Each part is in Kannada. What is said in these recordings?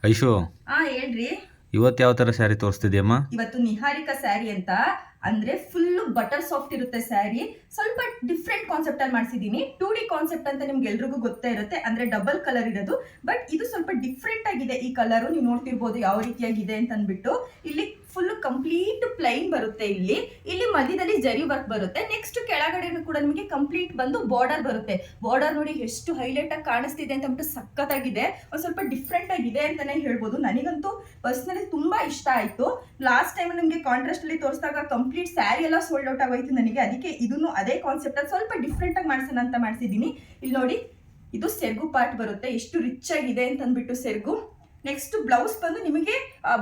ಐಶು, ಹೇಳ್ರಿ. ಇವತ್ತು ಯಾವ ಥರ ಸ್ಯಾರಿ ತೋರಿಸ್ತಿದ್ಯಮ್ಮ? ಇವತ್ತು ನಿಹಾರಿಕಾ ಸ್ಯಾರಿ ಅಂತ, ಅಂದ್ರೆ ಫುಲ್ ಬಟರ್ ಸಾಫ್ಟ್ ಇರುತ್ತೆ ಸ್ಯಾರಿ. ಸ್ವಲ್ಪ ಡಿಫ್ರೆಂಟ್ ಕಾನ್ಸೆಪ್ಟ್ ಅಲ್ಲಿ ಮಾಡಿಸಿದೀನಿ. 2D ಕಾನ್ಸೆಪ್ಟ್ ಅಂತ ನಿಮ್ಗೆ ಎಲ್ರಿಗೂ ಗೊತ್ತೇ ಇರುತ್ತೆ, ಅಂದ್ರೆ ಡಬಲ್ ಕಲರ್ ಇರೋದು. ಬಟ್ ಇದು ಸ್ವಲ್ಪ ಡಿಫ್ರೆಂಟ್ ಆಗಿದೆ. ಈ ಕಲರ್ ನೀವು ನೋಡ್ತಿರ್ಬೋದು ಯಾವ ರೀತಿಯಾಗಿದೆ ಅಂತ ಅಂದ್ಬಿಟ್ಟು. ಇಲ್ಲಿ ಫುಲ್ ಕಂಪ್ಲೀಟ್ ಪ್ಲೈನ್ ಬರುತ್ತೆ. ಇಲ್ಲಿ ಮಧ್ಯದಲ್ಲಿ ಜರಿ ವರ್ಕ್ ಬರುತ್ತೆ. ನೆಕ್ಸ್ಟ್ ಕೆಳಗಡೆನೂ ಕೂಡ ನಿಮಗೆ ಕಂಪ್ಲೀಟ್ ಬಂದು ಬಾರ್ಡರ್ ಬರುತ್ತೆ. ಬಾರ್ಡರ್ ನೋಡಿ ಎಷ್ಟು ಹೈಲೈಟ್ ಆಗಿ ಕಾಣಿಸ್ತಿದೆ ಅಂತ ಅಂದ್ಬಿಟ್ಟು ಸಖತ್ತಾಗಿದೆ. ಒಂದ್ ಸ್ವಲ್ಪ ಡಿಫ್ರೆಂಟ್ ಆಗಿದೆ ಅಂತಾನೆ ಹೇಳ್ಬೋದು. ನನಗಂತೂ ಪರ್ಸನಲಿ ತುಂಬಾ ಇಷ್ಟ ಆಯ್ತು. ಲಾಸ್ಟ್ ಟೈಮ್ ನಿಮಗೆ ಕಾಂಟ್ರಾಸ್ಟ್ ಅಲ್ಲಿ ತೋರಿಸಿದಾಗ ಕಂಪ್ಲೀಟ್ ಸ್ಯಾರಿ ಎಲ್ಲ ಸೋಲ್ಡ್ ಔಟ್ ಆಗೋಯ್ತು ನನಗೆ. ಅದಕ್ಕೆ ಇದನ್ನು ಅದೇ ಕಾನ್ಸೆಪ್ಟ್ ಅಲ್ಲಿ ಸ್ವಲ್ಪ ಡಿಫ್ರೆಂಟ್ ಆಗಿ ಮಾಡ್ಸೋಣ ಅಂತ ಮಾಡಿಸಿದೀನಿ. ಇಲ್ಲಿ ನೋಡಿ, ಇದು ಸೆರ್ಗು ಪಾರ್ಟ್ ಬರುತ್ತೆ. ಎಷ್ಟು ರಿಚ್ ಆಗಿದೆ ಅಂತ ಅಂದ್ಬಿಟ್ಟು ಸೆರ್ಗು. ನೆಕ್ಸ್ಟ್ ಬ್ಲೌಸ್ ಬಂದು ನಿಮಗೆ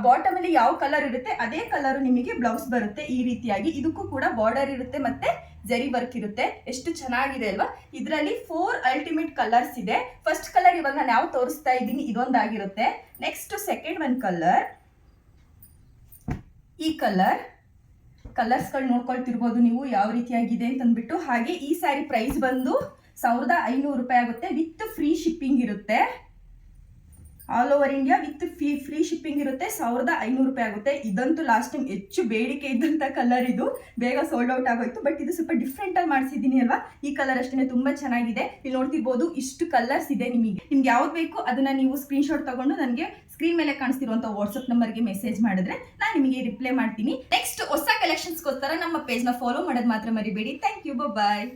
ಬಾಟಮ್ ಅಲ್ಲಿ ಯಾವ ಕಲರ್ ಇರುತ್ತೆ ಅದೇ ಕಲರ್ ನಿಮಗೆ ಬ್ಲೌಸ್ ಬರುತ್ತೆ ಈ ರೀತಿಯಾಗಿ. ಇದಕ್ಕೂ ಕೂಡ ಬಾರ್ಡರ್ ಇರುತ್ತೆ ಮತ್ತೆ ಜರಿ ವರ್ಕ್ ಇರುತ್ತೆ. ಎಷ್ಟು ಚೆನ್ನಾಗಿದೆ ಅಲ್ವಾ? ಇದರಲ್ಲಿ 4 ಅಲ್ಟಿಮೇಟ್ ಕಲರ್ಸ್ ಇದೆ. ಫಸ್ಟ್ ಕಲರ್ ಇವಾಗ ನಾನು ಯಾವ ತೋರಿಸ್ತಾ ಇದ್ದೀನಿ ಇದೊಂದಾಗಿರುತ್ತೆ. ನೆಕ್ಸ್ಟ್ ಸೆಕೆಂಡ್ ಒನ್ ಕಲರ್, ಈ ಕಲರ್ಸ್ಗಳು ನೋಡ್ಕೊಳ್ತಿರ್ಬೋದು ನೀವು ಯಾವ ರೀತಿಯಾಗಿದೆ ಅಂತ ಅಂದ್ಬಿಟ್ಟು. ಹಾಗೆ ಈ ಸ್ಯಾರಿ ಪ್ರೈಸ್ ಬಂದು 1500 ರೂಪಾಯಿ ಆಗುತ್ತೆ. ವಿತ್ ಫ್ರೀ ಶಿಪ್ಪಿಂಗ್ ಇರುತ್ತೆ. All over India with free shipping ಇರುತ್ತೆ. 1500 ರೂಪಾಯಿ ಆಗುತ್ತೆ. ಇದಂತೂ ಲಾಸ್ಟ್ ಟೈಮ್ ಹೆಚ್ಚು ಬೇಡಿಕೆ ಇದ್ದಂಥ ಕಲರ್. ಇದು ಬೇಗ ಸೋಲ್ಡ್ ಔಟ್ ಆಗೋಯ್ತು. ಬಟ್ ಇದು ಸ್ವಲ್ಪ ಡಿಫ್ರೆಂಟ್ ಆಗಿ ಮಾಡಿಸಿದ್ದೀನಿ ಅಲ್ವಾ? ಈ ಕಲರ್ ಅಷ್ಟೇ ತುಂಬಾ ಚೆನ್ನಾಗಿದೆ. ಇಲ್ಲಿ ನೋಡ್ತಿರ್ಬೋದು ಇಷ್ಟು ಕಲರ್ಸ್ ಇದೆ. ನಿಮ್ಗೆ ಯಾವ್ದು ಬೇಕು ಅದನ್ನ ನೀವು ಸ್ಕ್ರೀನ್ ಶಾಟ್ ತಗೊಂಡು ನನಗೆ ಸ್ಕ್ರೀನ್ ಮೇಲೆ ಕಾಣಿಸ್ತಿರುವಂತ ವಾಟ್ಸ್ಆಪ್ ನಂಬರ್ಗೆ ಮೆಸೇಜ್ ಮಾಡಿದ್ರೆ ನಾನು ನಿಮಗೆ ರಿಪ್ಲೈ ಮಾಡ್ತೀನಿ. ನೆಕ್ಸ್ಟ್ ಹೊಸ ಕಲೆಕ್ಷನ್ಸ್ಗೋಸ್ಕರ ನಮ್ಮ ಪೇಜ್ನ ಫಾಲೋ ಮಾಡೋದು ಮಾತ್ರ ಮರಿಬೇಡಿ. Thank you, bye.